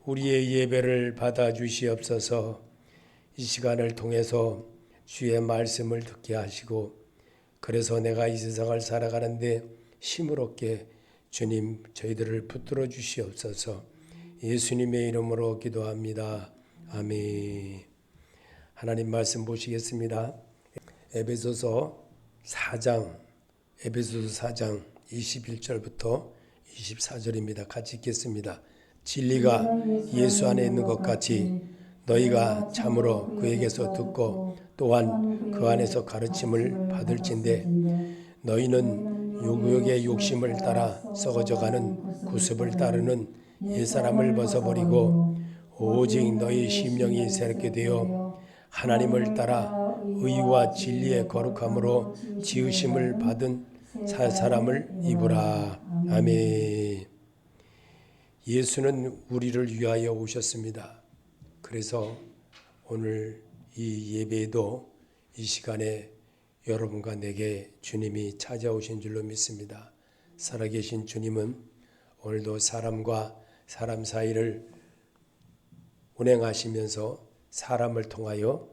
우리의 예배를 받아주시옵소서. 이 시간을 통해서 주의 말씀을 듣게 하시고 그래서 내가 이 세상을 살아가는데 힘을 얻게 주님 저희들을 붙들어 주시옵소서. 예수님의 이름으로 기도합니다. 아멘. 하나님 말씀 보시겠습니다. 에베소서 4장 21절부터 24절입니다. 같이 읽겠습니다. 진리가 예수 안에 있는 것 같이 너희가 참으로 그에게서 듣고 또한 그 안에서 가르침을 받을진대 너희는 요구욕의 욕심을 따라 썩어져가는 구습을 따르는 옛사람을 벗어버리고 오직 너희 심령이 새롭게 되어 하나님을 따라 의와 진리의 거룩함으로 지으심을 받은 사람을 입으라. 아멘. 예수는 우리를 위하여 오셨습니다. 그래서 오늘 이 예배에도 이 시간에 여러분과 내게 주님이 찾아오신 줄로 믿습니다. 살아계신 주님은 오늘도 사람과 사람 사이를 운행하시면서 사람을 통하여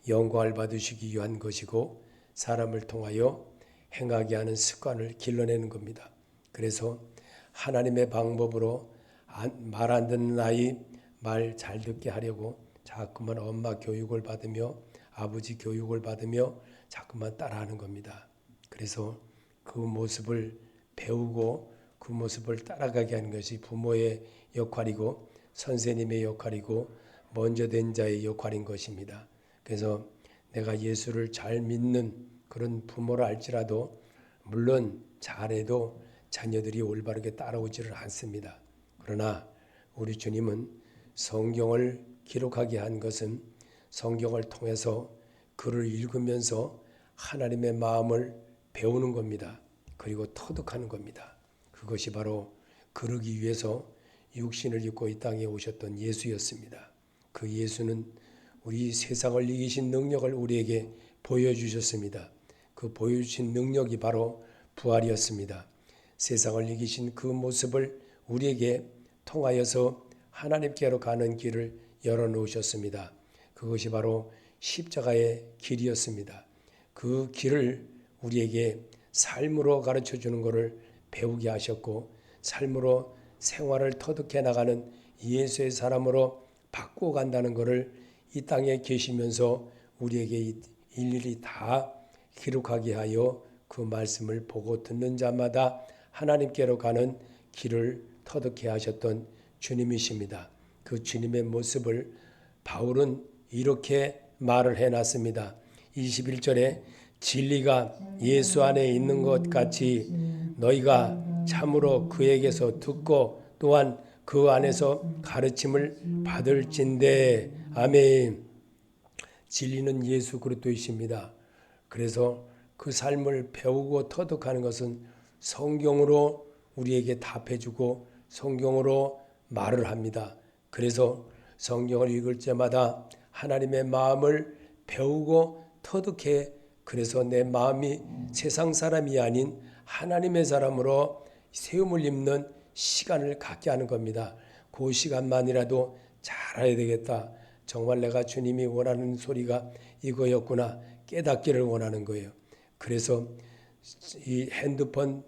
영광을 받으시기 위한 것이고 사람을 통하여 행하게 하는 습관을 길러내는 겁니다. 그래서 하나님의 방법으로 말 안 듣는 아이 말 잘 듣게 하려고 자꾸만 엄마 교육을 받으며 아버지 교육을 받으며 자꾸만 따라하는 겁니다. 그래서 그 모습을 배우고 그 모습을 따라가게 하는 것이 부모의 역할이고 선생님의 역할이고 먼저 된 자의 역할인 것입니다. 그래서 내가 예수를 잘 믿는 그런 부모를 알지라도 물론 잘해도 자녀들이 올바르게 따라오지를 않습니다. 그러나 우리 주님은 성경을 기록하게 한 것은 성경을 통해서 글을 읽으면서 하나님의 마음을 배우는 겁니다. 그리고 터득하는 겁니다. 그것이 바로 그러기 위해서 육신을 입고 이 땅에 오셨던 예수였습니다. 그 예수는 우리 세상을 이기신 능력을 우리에게 보여주셨습니다. 그 보여주신 능력이 바로 부활이었습니다. 세상을 이기신 그 모습을 우리에게 통하여서 하나님께로 가는 길을 열어놓으셨습니다. 그것이 바로 십자가의 길이었습니다. 그 길을 우리에게 삶으로 가르쳐주는 것을 배우게 하셨고 삶으로 생활을 터득해 나가는 예수의 사람으로 바꾸어 간다는 것을 이 땅에 계시면서 우리에게 일일이 다 기록하게 하여 그 말씀을 보고 듣는 자마다 하나님께로 가는 길을 터득해 하셨던 주님이십니다. 그 주님의 모습을 바울은 이렇게 말을 해놨습니다. 21절에 진리가 예수 안에 있는 것 같이 너희가 참으로 그에게서 듣고 또한 그 안에서 가르침을 받을진대. 아멘. 진리는 예수 그리스도이십니다. 그래서 그 삶을 배우고 터득하는 것은 성경으로 우리에게 답해주고 성경으로 말을 합니다. 그래서 성경을 읽을 때마다 하나님의 마음을 배우고 터득해 그래서 내 마음이 세상 사람이 아닌 하나님의 사람으로 세움을 입는 시간을 갖게 하는 겁니다. 그 시간만이라도 잘해야 되겠다. 정말 내가 주님이 원하는 소리가 이거였구나 깨닫기를 원하는 거예요. 그래서 이 핸드폰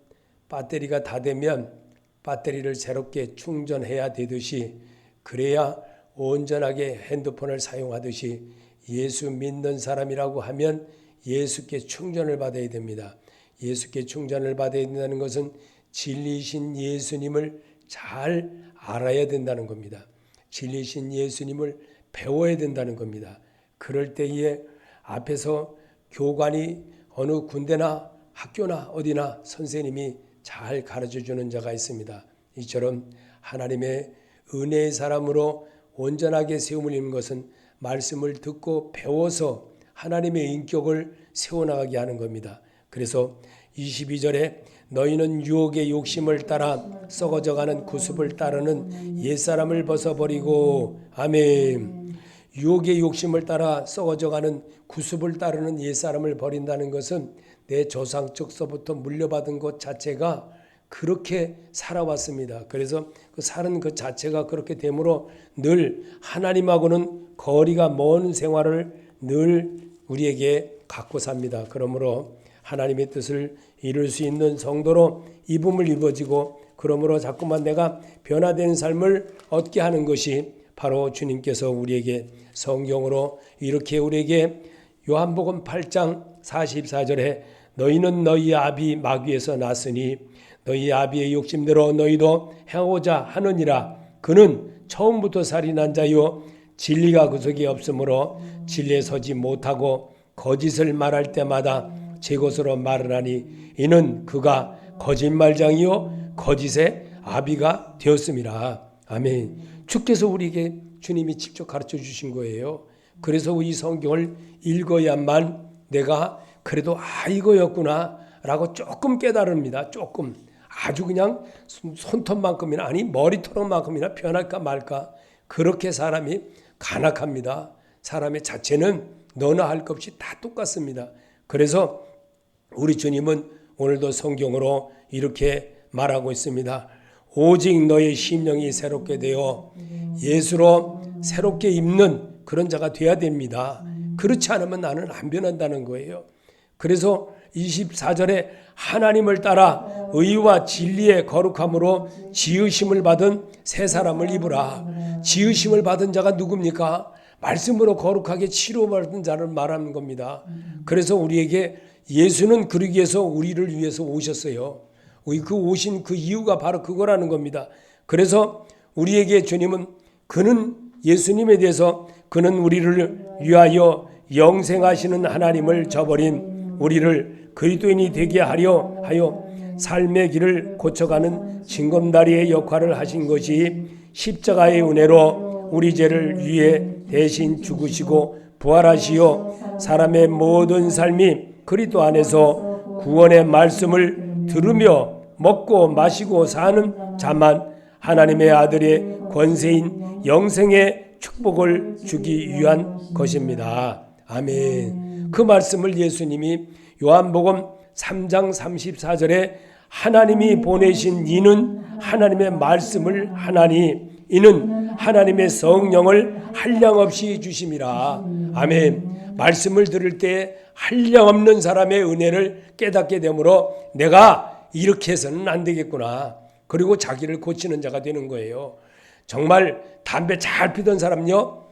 배터리가 다 되면 배터리를 새롭게 충전해야 되듯이 그래야 온전하게 핸드폰을 사용하듯이 예수 믿는 사람이라고 하면 예수께 충전을 받아야 됩니다. 예수께 충전을 받아야 된다는 것은 진리이신 예수님을 잘 알아야 된다는 겁니다. 진리이신 예수님을 배워야 된다는 겁니다. 그럴 때에 앞에서 교관이 어느 군대나 학교나 어디나 선생님이 잘 가르쳐주는 자가 있습니다. 이처럼 하나님의 은혜의 사람으로 온전하게 세움을 입는 것은 말씀을 듣고 배워서 하나님의 인격을 세워나가게 하는 겁니다. 그래서 22절에 너희는 유혹의 욕심을 따라 썩어져가는 구습을 따르는 옛사람을 벗어버리고 아멘. 유혹의 욕심을 따라 썩어져가는 구습을 따르는 옛사람을 버린다는 것은 내 조상적서부터 물려받은 것 자체가 그렇게 살아왔습니다. 그래서 그 사는 그 자체가 그렇게 되므로 늘 하나님하고는 거리가 먼 생활을 늘 우리에게 갖고 삽니다. 그러므로 하나님의 뜻을 이룰 수 있는 성도로 입음을 입어지고, 그러므로 자꾸만 내가 변화되는 삶을 얻게 하는 것이 바로 주님께서 우리에게 성경으로 이렇게 우리에게 요한복음 8장 44절에 너희는 너희 아비 마귀에서 났으니 너희 아비의 욕심대로 너희도 행하고자 하느니라. 그는 처음부터 살인한 자요 진리가 그 속에 없으므로 진리에 서지 못하고 거짓을 말할 때마다 제 것으로 말을 하니 이는 그가 거짓말장이요 거짓의 아비가 되었음이라. 아멘. 주께서 우리에게 주님이 직접 가르쳐 주신 거예요. 그래서 이 성경을 읽어야만 내가 그래도 이거였구나 라고 조금 깨달습니다. 조금. 아주 그냥 손톱만큼이나 아니 머리털만큼이나 변할까 말까. 그렇게 사람이 간악합니다. 사람의 자체는 너나 할 것 없이 다 똑같습니다. 그래서 우리 주님은 오늘도 성경으로 이렇게 말하고 있습니다. 오직 너의 심령이 새롭게 되어 예수로 새롭게 입는 그런 자가 돼야 됩니다. 그렇지 않으면 나는 안 변한다는 거예요. 그래서 24절에 하나님을 따라 의와 진리의 거룩함으로 지으심을 받은 새 사람을 입으라. 지으심을 받은 자가 누굽니까? 말씀으로 거룩하게 치료받은 자를 말하는 겁니다. 그래서 우리에게 예수는 그러기 위해서 우리를 위해서 오셨어요. 그 오신 그 이유가 바로 그거라는 겁니다. 그래서 우리에게 주님은 그는 예수님에 대해서 그는 우리를 위하여 영생하시는 하나님을 저버린 우리를 그리스도인이 되게 하려 하여 삶의 길을 고쳐가는 징검다리의 역할을 하신 것이 십자가의 은혜로 우리 죄를 위해 대신 죽으시고 부활하시어 사람의 모든 삶이 그리스도 안에서 구원의 말씀을 들으며 먹고 마시고 사는 자만 하나님의 아들의 권세인 영생의 축복을 주기 위한 것입니다. 아멘. 그 말씀을 예수님이 요한복음 3장 34절에 하나님이 보내신 이는 하나님의 말씀을 하나니 이는 하나님의 성령을 한량없이 주심이라. 아멘. 말씀을 들을 때 한량없는 사람의 은혜를 깨닫게 되므로 내가 이렇게 해서는 안 되겠구나. 그리고 자기를 고치는 자가 되는 거예요. 정말 담배 잘 피던 사람요,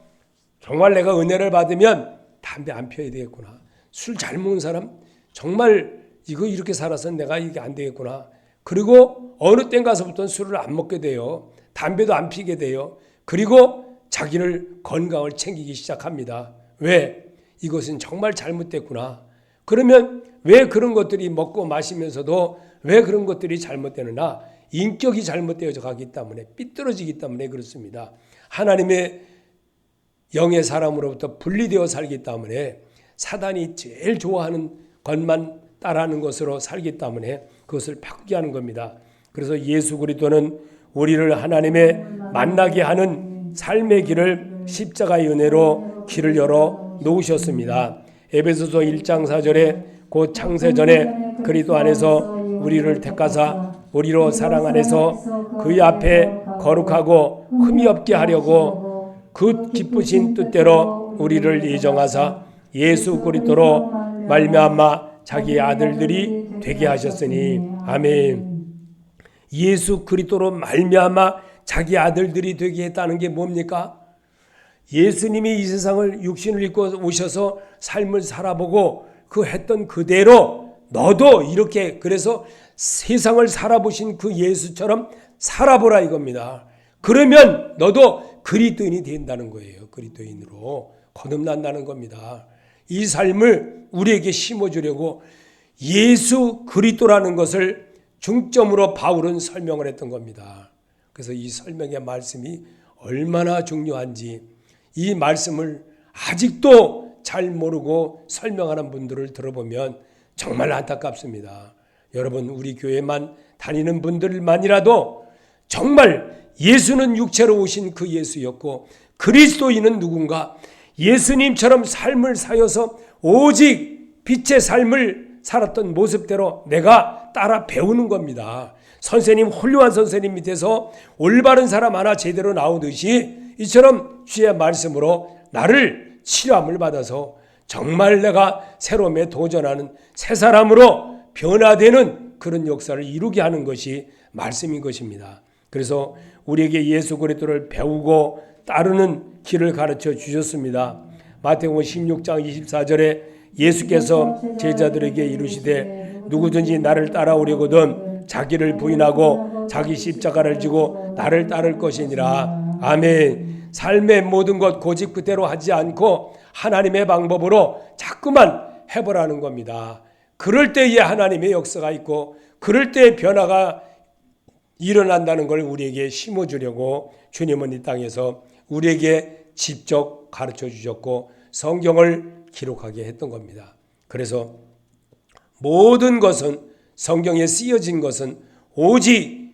정말 내가 은혜를 받으면 담배 안 피워야 되겠구나. 술 잘 먹는 사람 정말 이거 이렇게 살아서는 내가 이게 안 되겠구나. 그리고 어느 땐 가서부터는 술을 안 먹게 돼요. 담배도 안 피게 돼요. 그리고 자기를 건강을 챙기기 시작합니다. 왜? 이것은 정말 잘못됐구나. 그러면 왜 그런 것들이 먹고 마시면서도 왜 그런 것들이 잘못되느냐? 인격이 잘못되어져 가기 때문에, 삐뚤어지기 때문에 그렇습니다. 하나님의 영의 사람으로부터 분리되어 살기 때문에, 사단이 제일 좋아하는 것만 따라하는 것으로 살기 때문에 그것을 바꾸게 하는 겁니다. 그래서 예수 그리스도는 우리를 하나님의 만나게 하는 삶의 길을 십자가의 은혜로 길을 열어 놓으셨습니다. 에베소서 1장 4절에 곧 창세전에 그리스도 안에서 우리를 택하사 우리로 사랑 안에서 그의 앞에 거룩하고 흠이 없게 하려고 그 기쁘신 뜻대로 우리를 예정하사 예수 그리스도로 말미암아 자기의 아들들이 되게 하셨으니. 아멘. 예수 그리스도로 말미암아 자기 아들들이 되게 했다는 게 뭡니까? 예수님이 이 세상을 육신을 입고 오셔서 삶을 살아보고 그 했던 그대로 너도 이렇게, 그래서 세상을 살아보신 그 예수처럼 살아보라 이겁니다. 그러면 너도 그리스도인이 된다는 거예요. 그리스도인으로 거듭난다는 겁니다. 이 삶을 우리에게 심어주려고 예수 그리스도라는 것을 중점으로 바울은 설명을 했던 겁니다. 그래서 이 설명의 말씀이 얼마나 중요한지, 이 말씀을 아직도 잘 모르고 설명하는 분들을 들어보면 정말 안타깝습니다. 여러분, 우리 교회만 다니는 분들만이라도 정말 예수는 육체로 오신 그 예수였고 그리스도인은 누군가? 예수님처럼 삶을 사여서 오직 빛의 삶을 살았던 모습대로 내가 따라 배우는 겁니다. 선생님, 훌륭한 선생님 밑에서 올바른 사람 하나 제대로 나오듯이 이처럼 주의 말씀으로 나를 치료함을 받아서 정말 내가 새로움에 도전하는 새 사람으로 변화되는 그런 역사를 이루게 하는 것이 말씀인 것입니다. 그래서 우리에게 예수 그리스도를 배우고 따르는 길을 가르쳐 주셨습니다. 마태복음 16장 24절에 예수께서 제자들에게 이르시되 누구든지 나를 따라오려거든 자기를 부인하고 자기 십자가를 지고 나를 따를 것이니라. 아멘. 삶의 모든 것 고집 그대로 하지 않고 하나님의 방법으로 자꾸만 해보라는 겁니다. 그럴 때에 하나님의 역사가 있고 그럴 때에 변화가 일어난다는 걸 우리에게 심어주려고 주님은 이 땅에서 우리에게 직접 가르쳐 주셨고 성경을 기록하게 했던 겁니다. 그래서 모든 것은 성경에 쓰여진 것은 오직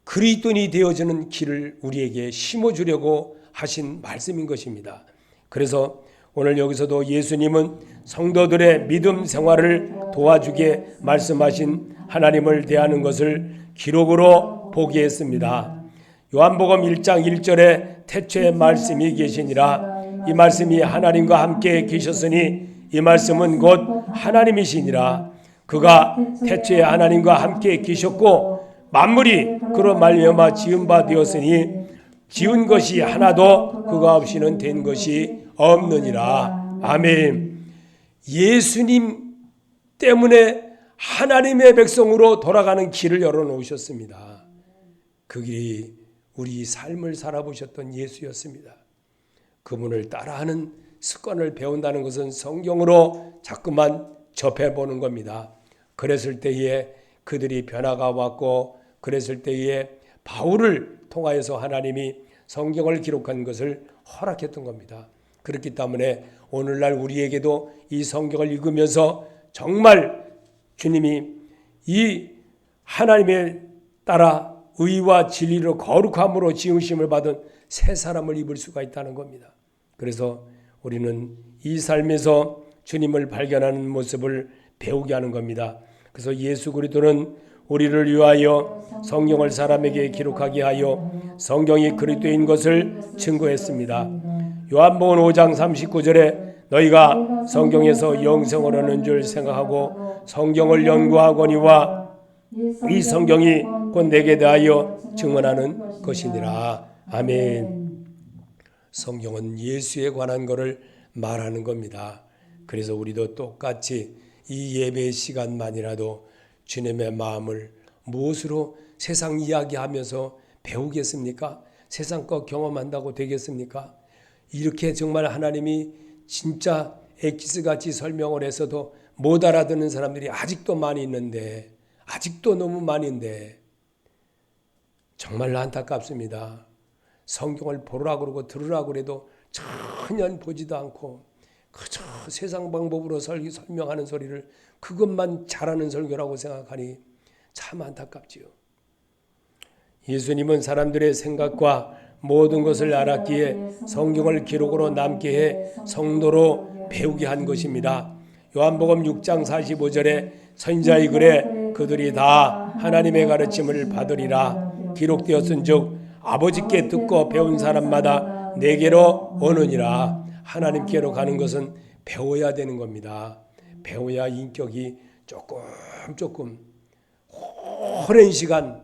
그리스도인이 되어지는 길을 우리에게 심어주려고 하신 말씀인 것입니다. 그래서 오늘 여기서도 예수님은 성도들의 믿음 생활을 도와주게 말씀하신 하나님을 대하는 것을 기록으로 보게 했습니다. 요한복음 1장 1절에 태초에 말씀이 계시니라. 이 말씀이 하나님과 함께 계셨으니 이 말씀은 곧 하나님이시니라. 그가 태초에 하나님과 함께 계셨고 만물이 그로 말미암아 지은 바 되었으니 지은 것이 하나도 그가 없이는 된 것이 없느니라. 아멘. 예수님 때문에 하나님의 백성으로 돌아가는 길을 열어놓으셨습니다. 그 길이 우리 삶을 살아보셨던 예수였습니다. 그분을 따라하는 습관을 배운다는 것은 성경으로 자꾸만 접해보는 겁니다. 그랬을 때에 그들이 변화가 왔고 그랬을 때에 바울을 통하여서 하나님이 성경을 기록한 것을 허락했던 겁니다. 그렇기 때문에 오늘날 우리에게도 이 성경을 읽으면서 정말 주님이 이 하나님에 따라 의와 진리로 거룩함으로 지으심을 받은 새 사람을 입을 수가 있다는 겁니다. 그래서 우리는 이 삶에서 주님을 발견하는 모습을 배우게 하는 겁니다. 그래서 예수 그리스도는 우리를 위하여 성경을 사람에게 기록하게 하여 성경이 그리스도인 것을 증거했습니다. 요한복음 5장 39절에 너희가 성경에서 영생을 얻는 줄 생각하고 성경을 연구하거니와 이 성경이 곧 내게 대하여 증언하는 것이니라. 아멘. 성경은 예수에 관한 것을 말하는 겁니다. 그래서 우리도 똑같이 이 예배 시간만이라도 주님의 마음을 무엇으로 세상 이야기하면서 배우겠습니까? 세상 것 경험한다고 되겠습니까? 이렇게 정말 하나님이 진짜 엑기스같이 설명을 해서도 못 알아듣는 사람들이 아직도 많이 있는데 아직도 너무 많은데 정말 안타깝습니다. 성경을 보라고 그러고 들으라고 그래도 전혀 보지도 않고 그저 세상 방법으로 설명하는 소리를 그것만 잘하는 설교라고 생각하니 참 안타깝지요. 예수님은 사람들의 생각과 모든 것을 알았기에 성경을 기록으로 남게 해 성도로 배우게 한 것입니다. 요한복음 6장 45절에 선지자의 글에 그들이 다 하나님의 가르침을 받으리라 기록되었은즉 아버지께 듣고 배운 사람마다 내게로 오느니라. 하나님께로 가는 것은 배워야 되는 겁니다. 배워야 인격이 조금 오랜 시간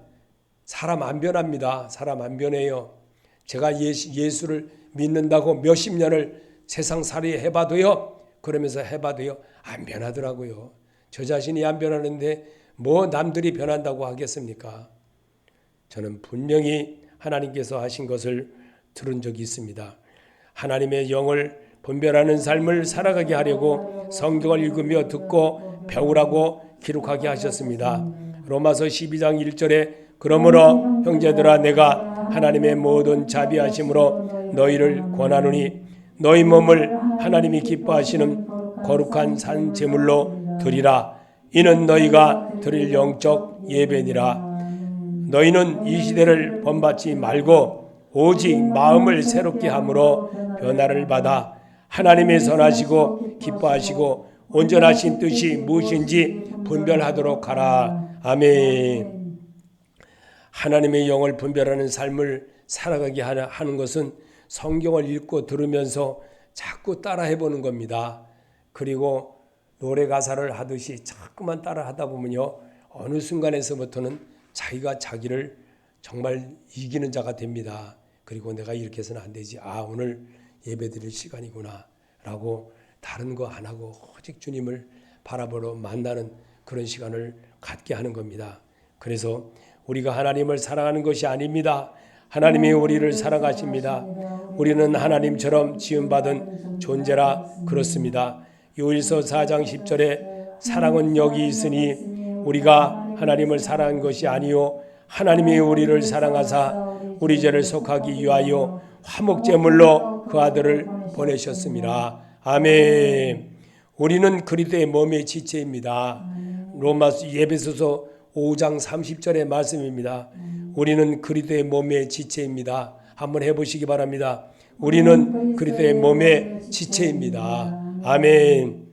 사람 안 변합니다. 사람 안 변해요. 제가 예수를 믿는다고 몇십 년을 세상살이 해봐도요. 그러면서 해봐도요. 안 변하더라고요. 저 자신이 안 변하는데 뭐 남들이 변한다고 하겠습니까? 저는 분명히 하나님께서 하신 것을 들은 적이 있습니다. 하나님의 영을 분별하는 삶을 살아가게 하려고 성경을 읽으며 듣고 배우라고 기록하게 하셨습니다. 로마서 12장 1절에 그러므로 형제들아 내가 하나님의 모든 자비하심으로 너희를 권하노니 너희 몸을 하나님이 기뻐하시는 거룩한 산 제물로 드리라. 이는 너희가 드릴 영적 예배니라. 너희는 이 시대를 본받지 말고 오직 마음을 새롭게 함으로 변화를 받아 하나님의 선하시고 기뻐하시고 온전하신 뜻이 무엇인지 분별하도록 하라. 아멘. 하나님의 영을 분별하는 삶을 살아가게 하는 것은 성경을 읽고 들으면서 자꾸 따라해보는 겁니다. 그리고 노래 가사를 하듯이 자꾸만 따라하다 보면요, 어느 순간에서부터는 자기가 자기를 정말 이기는 자가 됩니다. 그리고 내가 이렇게 해서는 안 되지. 오늘 예배 드릴 시간이구나 라고 다른 거 안 하고 오직 주님을 바라보러 만나는 그런 시간을 갖게 하는 겁니다. 그래서 우리가 하나님을 사랑하는 것이 아닙니다. 하나님이 우리를 사랑하십니다. 우리는 하나님처럼 지음받은 존재라 그렇습니다. 요일서 4장 10절에 사랑은 여기 있으니 우리가 하나님을 사랑한 것이 아니요 하나님이 우리를 사랑하사 우리 죄를 속하기 위하여 화목제물로 그 아들을 보내셨습니다. 아멘. 우리는 그리스도의 몸의 지체입니다. 에베소서 5장 30절의 말씀입니다. 우리는 그리스도의 몸의 지체입니다. 한번 해보시기 바랍니다. 우리는 그리스도의 몸의 지체입니다. 아멘.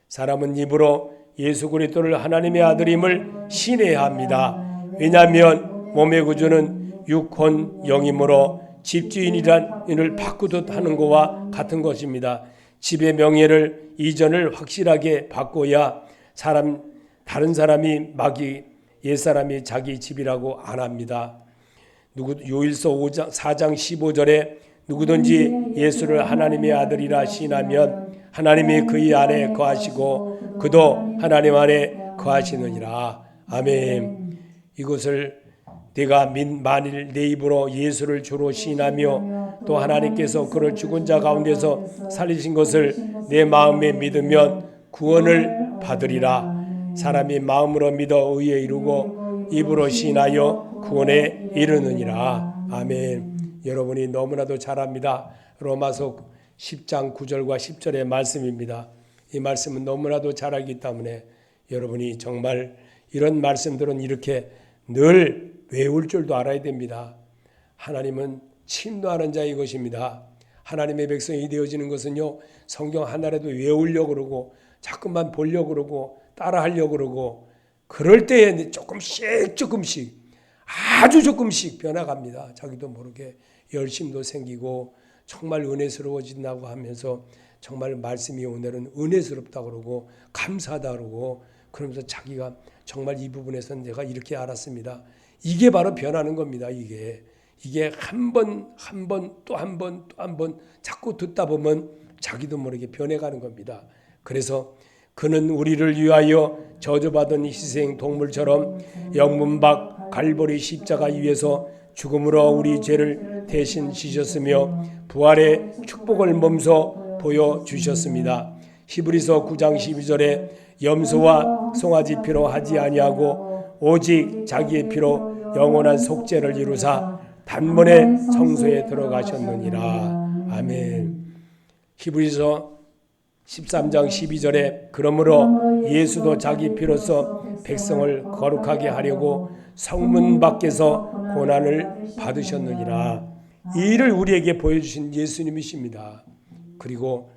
사람은 입으로 예수 그리스도를 하나님의 아들임을 신뢰합니다. 왜냐하면 몸의 구주는 육혼 영이므로 집주인이란 인을 바꾸듯 하는 것과 같은 것입니다. 집의 명예를 이전을 확실하게 바꿔야 다른 사람이 옛사람이 자기 집이라고 안 합니다. 요일서 4장 15절에 누구든지 예수를 하나님의 아들이라 시인하면 하나님이 그의 안에 거하시고 그도 하나님 안에 거하시느니라. 아멘. 이것을 내가 만일 내 입으로 예수를 주로 시인하며 또 하나님께서 그를 죽은 자 가운데서 살리신 것을 내 마음에 믿으면 구원을 받으리라. 사람이 마음으로 믿어 의에 이르고 입으로 시인하여 구원에 이르느니라. 아멘. 여러분이 너무나도 잘 압니다. 로마서 10장 9절과 10절의 말씀입니다. 이 말씀은 너무나도 잘 알기 때문에 여러분이 정말 이런 말씀들은 이렇게 늘 외울 줄도 알아야 됩니다. 하나님은 침노하는 자의 것입니다. 하나님의 백성이 되어지는 것은요, 성경 하나라도 외우려고 그러고 자꾸만 보려고 그러고 따라하려고 그러고 그럴 때에 조금씩 아주 조금씩 변화갑니다. 자기도 모르게 열심도 생기고 정말 은혜스러워진다고 하면서 정말 말씀이 오늘은 은혜스럽다고 그러고 감사하다고 그러고 그러면서 자기가 정말 이 부분에서는 내가 이렇게 알았습니다. 이게 바로 변하는 겁니다. 이게 한 번 또 한 번 자꾸 듣다 보면 자기도 모르게 변해가는 겁니다. 그래서 그는 우리를 위하여 저주받은 희생 동물처럼 영문박 갈보리 십자가 위에서 죽음으로 우리 죄를 대신 지셨으며 부활의 축복을 몸소 보여주셨습니다. 히브리서 9장 12절에 염소와 송아지 피로 하지 아니하고 오직 자기의 피로 영원한 속죄를 이루사 단번에 성소에 들어가셨느니라. 아멘. 히브리서 13장 12절에 그러므로 예수도 자기 피로써 백성을 거룩하게 하려고 성문 밖에서 고난을 받으셨느니라. 이 일을 우리에게 보여주신 예수님이십니다. 그리고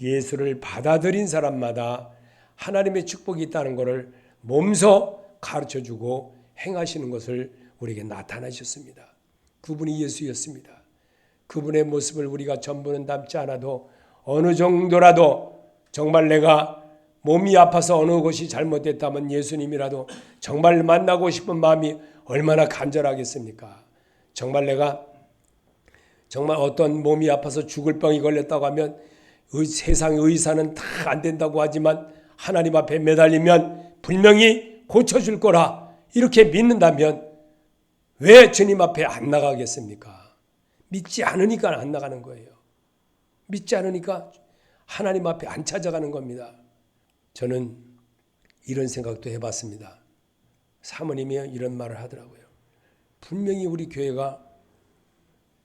예수를 받아들인 사람마다 하나님의 축복이 있다는 것을 몸소 가르쳐주고 행하시는 것을 우리에게 나타나셨습니다. 그분이 예수였습니다. 그분의 모습을 우리가 전부는 담지 않아도 어느 정도라도 정말 내가 몸이 아파서 어느 것이 잘못됐다면 예수님이라도 정말 만나고 싶은 마음이 얼마나 간절하겠습니까? 정말 내가 정말 어떤 몸이 아파서 죽을 병이 걸렸다고 하면 세상 의사는 다 안 된다고 하지만 하나님 앞에 매달리면 분명히 고쳐줄 거라 이렇게 믿는다면 왜 주님 앞에 안 나가겠습니까? 믿지 않으니까 안 나가는 거예요. 믿지 않으니까 하나님 앞에 안 찾아가는 겁니다. 저는 이런 생각도 해봤습니다. 사모님이 이런 말을 하더라고요. 분명히 우리 교회가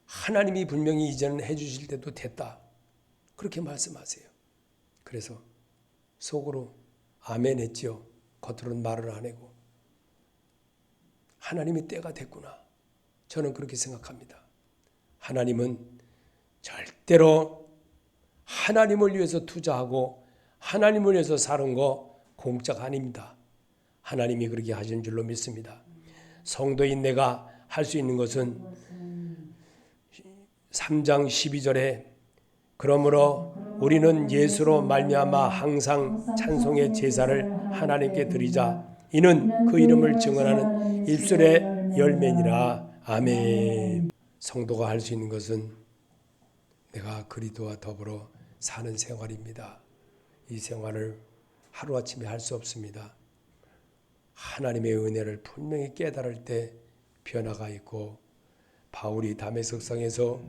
하나님이 분명히 이제는 해주실 때도 됐다. 그렇게 말씀하세요. 그래서 속으로 아멘 했지요. 겉으로는 말을 안 하고. 하나님이 때가 됐구나. 저는 그렇게 생각합니다. 하나님은 절대로 하나님을 위해서 투자하고 하나님을 위해서 사는 거 공짜가 아닙니다. 하나님이 그렇게 하신 줄로 믿습니다. 성도인 내가 할 수 있는 것은 3장 12절에 그러므로 우리는 예수로 말미암아 항상 찬송의 제사를 하나님께 드리자. 이는 그 이름을 증언하는 입술의 열매니라. 아멘. 성도가 할 수 있는 것은 내가 그리스도와 더불어 사는 생활입니다. 이 생활을 하루아침에 할 수 없습니다. 하나님의 은혜를 분명히 깨달을 때 변화가 있고, 바울이 다메섹성에서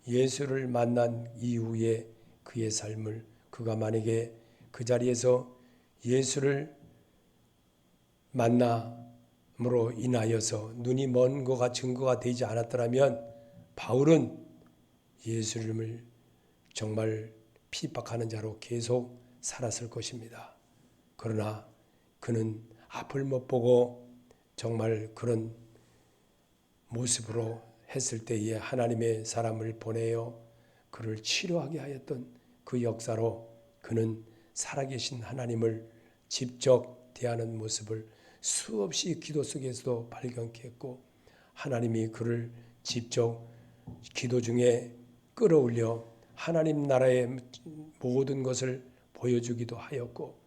예수를 만난 이후에 그의 삶을, 그가 만약에 그 자리에서 예수를 만남으로 인하여서 눈이 먼 거가 증거가 되지 않았더라면 바울은 예수님을 정말 핍박하는 자로 계속 살았을 것입니다. 그러나 그는 앞을 못 보고 정말 그런 모습으로 했을 때에 하나님의 사람을 보내어 그를 치료하게 하였던 그 역사로 그는 살아계신 하나님을 직접 대하는 모습을 수없이 기도 속에서도 발견케 했고, 하나님이 그를 직접 기도 중에 끌어올려 하나님 나라의 모든 것을 보여주기도 하였고,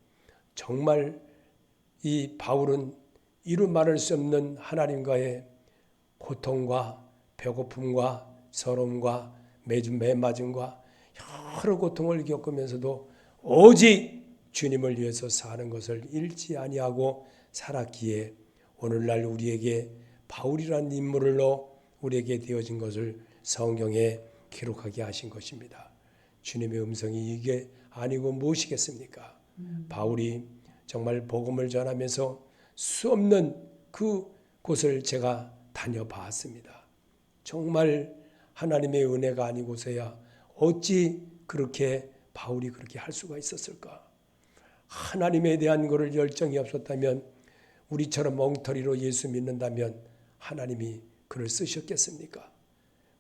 정말 이 바울은 이루 말할 수 없는 하나님과의 고통과 배고픔과 서러움과 매맞음과 여러 고통을 겪으면서도 오직 주님을 위해서 사는 것을 잃지 아니하고 살았기에 오늘날 우리에게 바울이라는 인물로 우리에게 되어진 것을 성경에 기록하게 하신 것입니다. 주님의 음성이 이게 아니고 무엇이겠습니까? 바울이 정말 복음을 전하면서 수없는 그 곳을 제가 다녀봤습니다. 정말 하나님의 은혜가 아니고서야 어찌 그렇게 바울이 그렇게 할 수가 있었을까? 하나님에 대한 것을 열정이 없었다면, 우리처럼 엉터리로 예수 믿는다면 하나님이 그를 쓰셨겠습니까?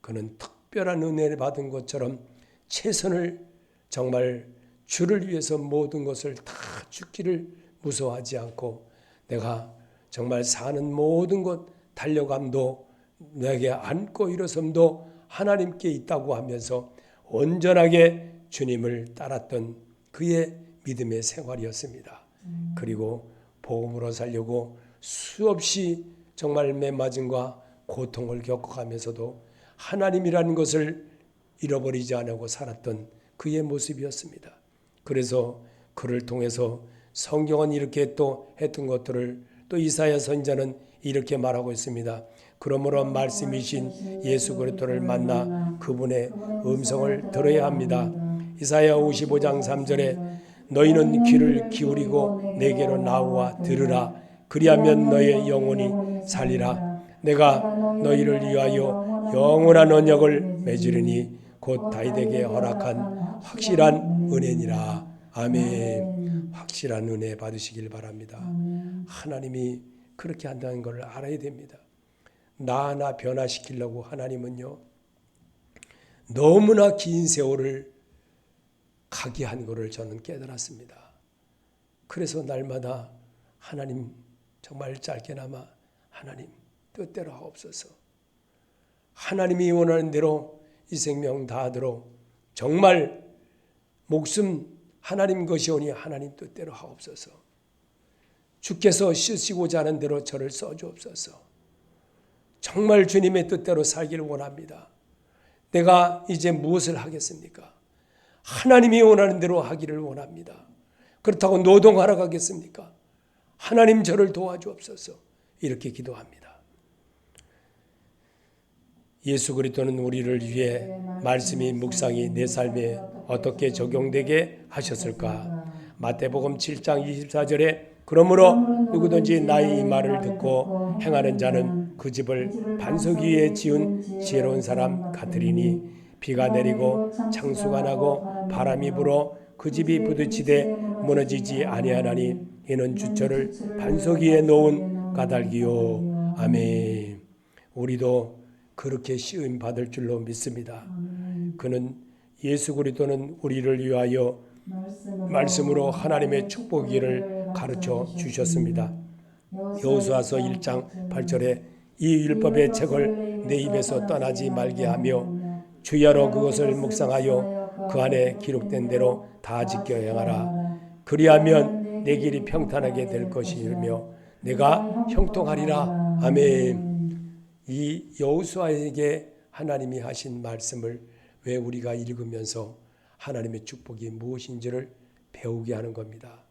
그는 특별한 은혜를 받은 것처럼 최선을 정말 주를 위해서 모든 것을 다 죽기를 무서워하지 않고, 내가 정말 사는 모든 것 달려감도 내게 안고 일어섬도 하나님께 있다고 하면서 온전하게 주님을 따랐던 그의 믿음의 생활이었습니다. 그리고 복음으로 살려고 수없이 정말 매맞음과 고통을 겪어가면서도 하나님이라는 것을 잃어버리지 않고 살았던 그의 모습이었습니다. 그래서 그를 통해서 성경은 이렇게 또 했던 것들을 또 이사야 선지자는 이렇게 말하고 있습니다. 그러므로 말씀이신 예수 그리스도를 만나 그분의 음성을 들어야 합니다. 이사야 55장 3절에 너희는 귀를 기울이고 내게로 나와 들으라. 그리하면 너의 영혼이 살리라. 내가 너희를 위하여 영원한 언약을 맺으리니 곧 다윗에게 허락한 확실한 은혜니라. 아멘. 확실한 은혜 받으시길 바랍니다. 하나님이 그렇게 한다는 걸 알아야 됩니다. 나 하나 변화시키려고 하나님은요, 너무나 긴 세월을 가게 한 것을 저는 깨달았습니다. 그래서 날마다 하나님 정말 짧게나마 하나님 뜻대로 하옵소서. 하나님이 원하는 대로 이 생명 다하도록 정말 목숨 하나님 것이오니 하나님 뜻대로 하옵소서. 주께서 쓰시고자 하는 대로 저를 써주옵소서. 정말 주님의 뜻대로 살기를 원합니다. 내가 이제 무엇을 하겠습니까? 하나님이 원하는 대로 하기를 원합니다. 그렇다고 노동하러 가겠습니까? 하나님 저를 도와주옵소서. 이렇게 기도합니다. 예수 그리스도는 우리를 위해 말씀이 묵상이 내 삶에 어떻게 적용되게 하셨을까? 마태복음 7장 24절에 그러므로 누구든지 나의 이 말을 듣고 행하는 자는 그 집을 반석 위에 지은 지혜로운 사람 같으리니 비가 내리고 창수가 나고 바람이 불어 그 집이 부딪히되 무너지지 아니하나니 이는 주철을 반석 위에 놓은 까닭이요. 아멘. 우리도 그렇게 시험 받을 줄로 믿습니다. 그는 예수 그리스도는 우리를 위하여 말씀으로 하나님의 축복이를 가르쳐 주셨습니다. 여호수아서 1장 8절에 이 율법의 책을 내 입에서 떠나지 말게 하며 주야로 그것을 묵상하여 그 안에 기록된 대로 다 지켜 행하라. 그리하면 내 길이 평탄하게 될 것이며 내가 형통하리라. 아멘. 이 여호수아에게 하나님이 하신 말씀을 왜 우리가 읽으면서 하나님의 축복이 무엇인지를 배우게 하는 겁니다.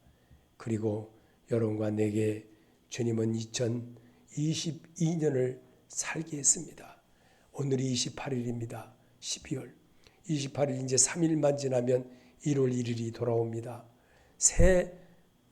그리고 여러분과 내게 주님은 2022년을 살게 했습니다. 오늘이 28일입니다. 12월 28일 이제 3일만 지나면 1월 1일이 돌아옵니다. 새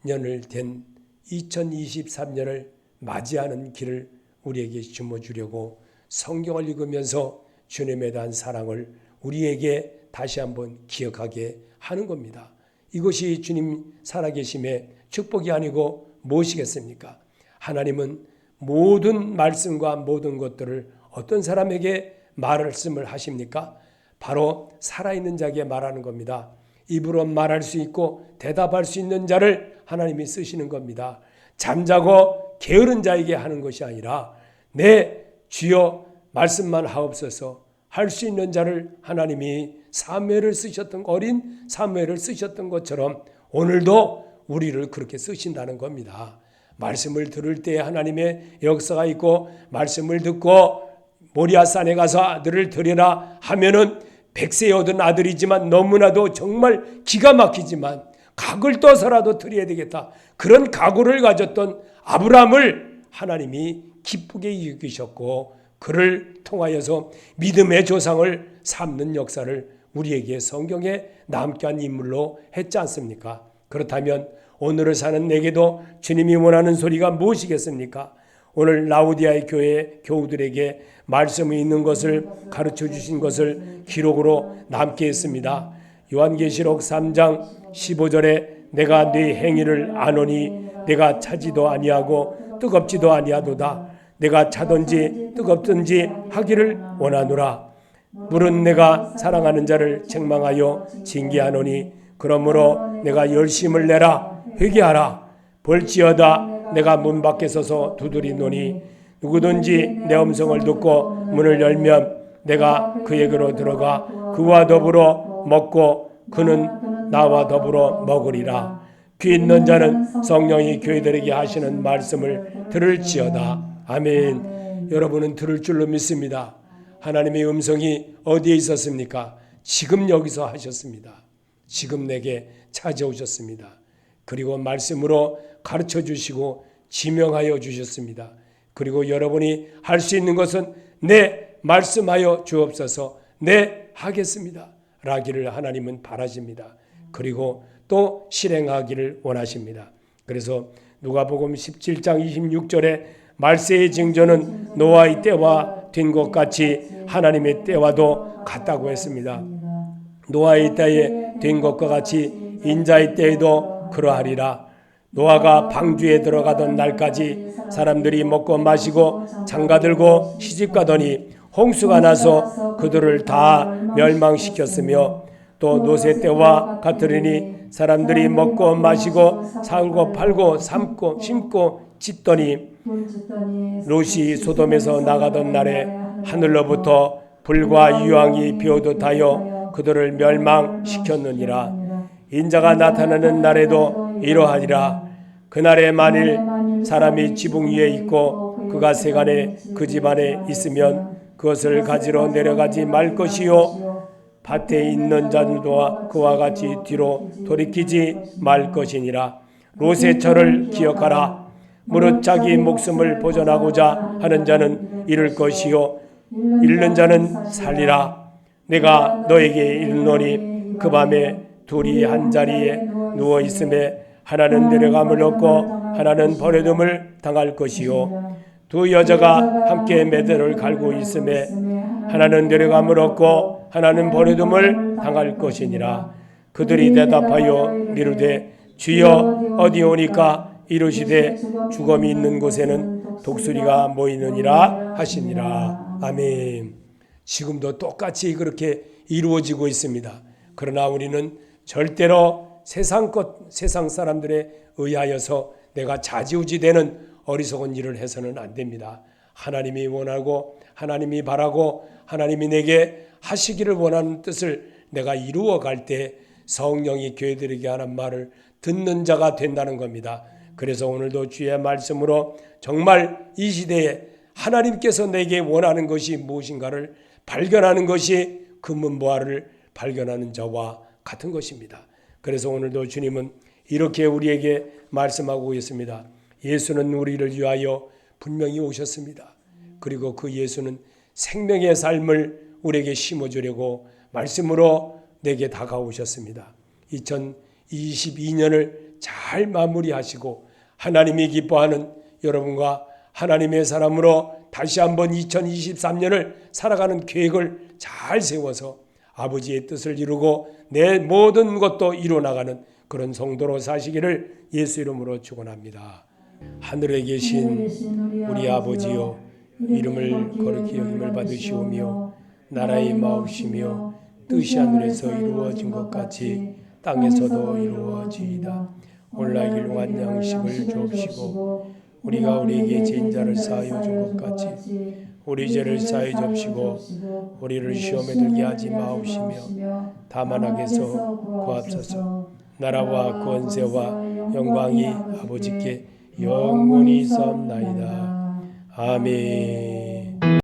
년을 된 2023년을 맞이하는 길을 우리에게 주어주려고 성경을 읽으면서 주님에 대한 사랑을 우리에게 다시 한번 기억하게 하는 겁니다. 이것이 주님 살아계심의 축복이 아니고 무엇이겠습니까? 하나님은 모든 말씀과 모든 것들을 어떤 사람에게 말씀을 하십니까? 바로 살아있는 자에게 말하는 겁니다. 입으로 말할 수 있고 대답할 수 있는 자를 하나님이 쓰시는 겁니다. 잠자고 게으른 자에게 하는 것이 아니라 내 주여 말씀만 하옵소서 할 수 있는 자를 하나님이 사무엘을 쓰셨던 어린 사무엘을 쓰셨던 것처럼 오늘도 우리를 그렇게 쓰신다는 겁니다. 말씀을 들을 때 하나님의 역사가 있고 말씀을 듣고 모리아산에 가서 아들을 드리라 하면은 100세에 얻은 아들이지만 너무나도 정말 기가 막히지만 각을 떠서라도 드려야 되겠다. 그런 각오를 가졌던 아브라함을 하나님이 기쁘게 여기셨고 그를 통하여서 믿음의 조상을 삼는 역사를 우리에게 성경에 남게 한 인물로 했지 않습니까? 그렇다면 오늘을 사는 내게도 주님이 원하는 소리가 무엇이겠습니까? 오늘 라우디아의 교회 교우들에게 말씀이 있는 것을 가르쳐 주신 것을 기록으로 남게 했습니다. 요한계시록 3장 15절에 내가 네 행위를 아노니 내가 차지도 아니하고 뜨겁지도 아니하도다. 내가 차든지 뜨겁든지 하기를 원하노라. 물은 내가 사랑하는 자를 책망하여 징계하노니 그러므로 내가 열심을 내라. 회개하라. 볼지어다 내가 문 밖에 서서 두드리노니 누구든지 내 음성을 듣고 문을 열면 내가 그에게로 들어가 그와 더불어 먹고 그는 나와 더불어 먹으리라. 귀 있는 자는 성령이 교회들에게 하시는 말씀을 들을지어다. 아멘. 여러분은 들을 줄로 믿습니다. 하나님의 음성이 어디에 있었습니까? 지금 여기서 하셨습니다. 지금 내게 찾아오셨습니다. 그리고 말씀으로 가르쳐 주시고 지명하여 주셨습니다. 그리고 여러분이 할 수 있는 것은 네 말씀하여 주옵소서 네 하겠습니다 라기를 하나님은 바라십니다. 그리고 또 실행하기를 원하십니다. 그래서 누가복음 17장 26절에 말세의 징조는 노아의 때와 된 것 같이 하나님의 때와도 같다고 했습니다. 노아의 때에 된 것과 같이 인자의 때에도 그러하리라. 노아가 방주에 들어가던 날까지 사람들이 먹고 마시고 장가들고 시집가더니 홍수가 나서 그들을 다 멸망시켰으며 또 노세 때와 같으리니 사람들이 먹고 마시고 사고 팔고 삶고 심고 짓더니 롯이 소돔에서 나가던 날에 하늘로부터 불과 유황이 비오듯하여 그들을 멸망시켰느니라. 인자가 나타나는 날에도 이러하리라. 그날에 만일 사람이 지붕 위에 있고 그가 세간에 그 집안에 있으면 그것을 가지러 내려가지 말 것이요 밭에 있는 자들과 그와 같이 뒤로 돌이키지 말 것이니라. 롯의 철을 기억하라. 무릇 자기 목숨을 보존하고자 하는 자는 잃을 것이요 잃는 자는 살리라. 내가 너에게 이르노니 그 밤에 둘이 한 자리에 누워 있음에 하나는 내려감을 얻고 하나는 버려둠을 당할 것이요 두 여자가 함께 매대를 갈고 있음에 하나는 내려감을 얻고 하나는 버려둠을 당할 것이니라. 그들이 대답하여 이르되 주여 어디 오니까 이르시되 죽음이 있는 곳에는 독수리가 모이느니라 하시니라. 아멘. 지금도 똑같이 그렇게 이루어지고 있습니다. 그러나 우리는 절대로 세상 사람들에 의하여서 내가 좌지우지되는 어리석은 일을 해서는 안 됩니다. 하나님이 원하고 하나님이 바라고 하나님이 내게 하시기를 원하는 뜻을 내가 이루어 갈 때 성령이 교회들에게 하는 말을 듣는 자가 된다는 겁니다. 그래서 오늘도 주의 말씀으로 정말 이 시대에 하나님께서 내게 원하는 것이 무엇인가를 발견하는 것이 금문보화를 발견하는 자와 같은 것입니다. 그래서 오늘도 주님은 이렇게 우리에게 말씀하고 있습니다. 예수는 우리를 위하여 분명히 오셨습니다. 그리고 그 예수는 생명의 삶을 우리에게 심어주려고 말씀으로 내게 다가오셨습니다. 2022년을 잘 마무리하시고 하나님이 기뻐하는 여러분과 하나님의 사람으로 다시 한번 2023년을 살아가는 계획을 잘 세워서 아버지의 뜻을 이루고 내 모든 것도 이루어나가는 그런 성도로 사시기를 예수 이름으로 축원합니다. 하늘에 계신 우리 아버지여, 이름을 거룩히 여김을 받으시오며 나라의 마옵시며 뜻이 하늘에서 이루어진 것 같이 땅에서도 이루어지이다. 오늘날 일용할 양식을 주옵시고 우리가 우리에게 죄인 자를 사하여 준 것 같이 우리 죄를 사하여 주옵시고 우리를 시험에 들게 하지 마옵시며 다만 악에서 구하옵소서. 나라와 권세와 영광이 아버지께 영원히 있사옵나이다. 아멘.